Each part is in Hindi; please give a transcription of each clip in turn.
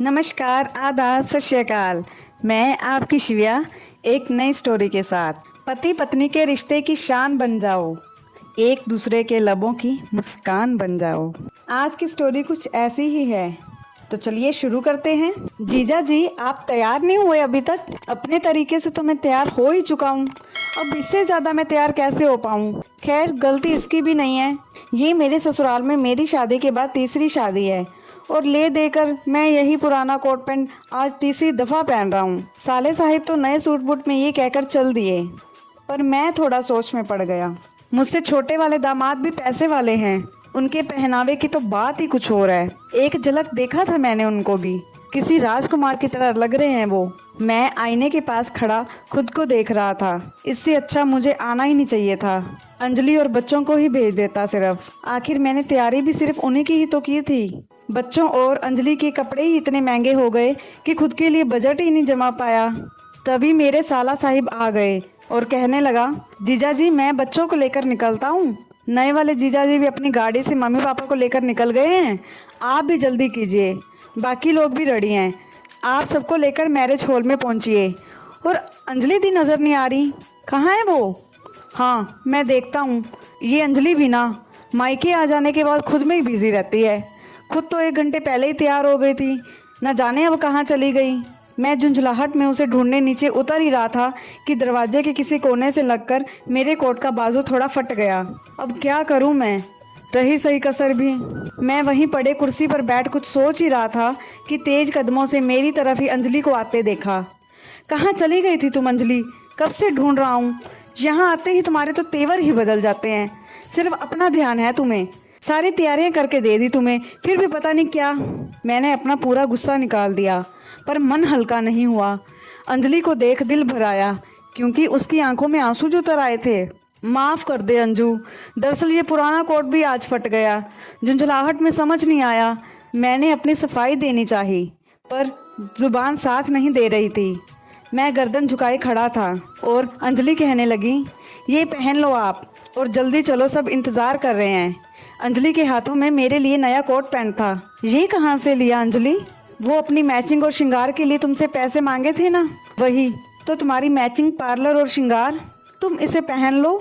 नमस्कार, आदाब, सत श्री अकाल। मैं आपकी शिव्या एक नई स्टोरी के साथ। पति पत्नी के रिश्ते की शान बन जाओ, एक दूसरे के लबों की मुस्कान बन जाओ। आज की स्टोरी कुछ ऐसी ही है, तो चलिए शुरू करते हैं। जीजा जी, आप तैयार नहीं हुए अभी तक? अपने तरीके से तो मैं तैयार हो ही चुका हूँ, अब इससे ज़्यादा मैं तैयार कैसे हो पाऊँ? खैर, गलती इसकी भी नहीं है। ये मेरे ससुराल में मेरी शादी के बाद तीसरी शादी है और ले देकर मैं यही पुराना कोट पैंट आज तीसरी दफ़ा पहन रहा हूँ। साले साहिब तो नए सूट बूट में ये कहकर चल दिए, पर मैं थोड़ा सोच में पड़ गया। मुझसे छोटे वाले दामाद भी पैसे वाले हैं, उनके पहनावे की तो बात ही कुछ और है। एक झलक देखा था मैंने उनको भी, किसी राजकुमार की तरह लग रहे हैं वो। मैं आईने के पास खड़ा खुद को देख रहा था। इससे अच्छा मुझे आना ही नहीं चाहिए था। अंजलि और बच्चों को ही भेज देता सिर्फ। आखिर मैंने तैयारी भी सिर्फ उन्हीं की ही तो की थी। बच्चों और अंजलि के कपड़े ही इतने महंगे हो गए कि खुद के लिए बजट ही नहीं जमा पाया। तभी मेरे साला साहिब आ गए और कहने लगा, जीजा जी मैं बच्चों को लेकर निकलता हूँ। नए वाले जीजा जी भी अपनी गाड़ी से मम्मी पापा को लेकर निकल गए हैं। आप भी जल्दी कीजिए, बाकी लोग भी रेडी हैं। आप सबको लेकर मैरिज हॉल में पहुँचिए। और अंजलि दी नज़र नहीं आ रही, कहाँ है वो? हाँ, मैं देखता हूँ। ये अंजलि भी ना मायके आ जाने के बाद खुद में ही बिजी रहती है। खुद तो 1 घंटे पहले ही तैयार हो गई थी, न जाने अब कहाँ चली गई। मैं झुंझलाहट में उसे ढूंढने नीचे उतर ही रहा था कि दरवाजे के किसी कोने से लगकर मेरे कोट का बाजू थोड़ा फट गया। अब क्या करूं मैं? रही सही कसर भी। मैं वहीं पड़े कुर्सी पर बैठ कुछ सोच ही रहा था कि तेज कदमों से मेरी तरफ ही अंजलि को आते देखा। कहाँ चली गई थी तुम अंजलि? कब से ढूंढ रहा हूँ। यहाँ आते ही तुम्हारे तो तेवर ही बदल जाते हैं। सिर्फ अपना ध्यान है तुम्हें। सारी तैयारियां करके दे दी तुम्हें, फिर भी पता नहीं क्या। मैंने अपना पूरा गुस्सा निकाल दिया, पर मन हल्का नहीं हुआ। अंजलि को देख दिल भर आया, क्योंकि उसकी आंखों में आंसू जो तर आए थे। माफ़ कर दे अंजू, दरअसल ये पुराना कोट भी आज फट गया। झुंझलाहट में समझ नहीं आया। मैंने अपनी सफाई देनी चाहिए, पर जुबान साथ नहीं दे रही थी। मैं गर्दन झुकाए खड़ा था और अंजलि कहने लगी, ये पहन लो आप और जल्दी चलो, सब इंतज़ार कर रहे हैं। अंजलि के हाथों में मेरे लिए नया कोट पैंट था। ये कहाँ से लिया अंजलि? वो अपनी मैचिंग और श्रृंगार के लिए तुमसे पैसे मांगे थे ना, वही तो तुम्हारी मैचिंग पार्लर और श्रृंगार। तुम इसे पहन लो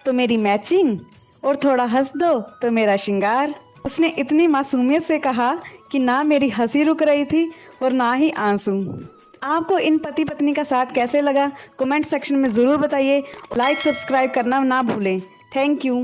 तो मेरी मैचिंग, और थोड़ा हंस दो तो मेरा श्रृंगार। उसने इतनी मासूमियत से कहा कि ना मेरी हंसी रुक रही थी और ना ही आंसू। आपको इन पति पत्नी का साथ कैसे लगा कमेंट सेक्शन में ज़रूर बताइए। लाइक सब्सक्राइब करना ना भूलें। Thank you.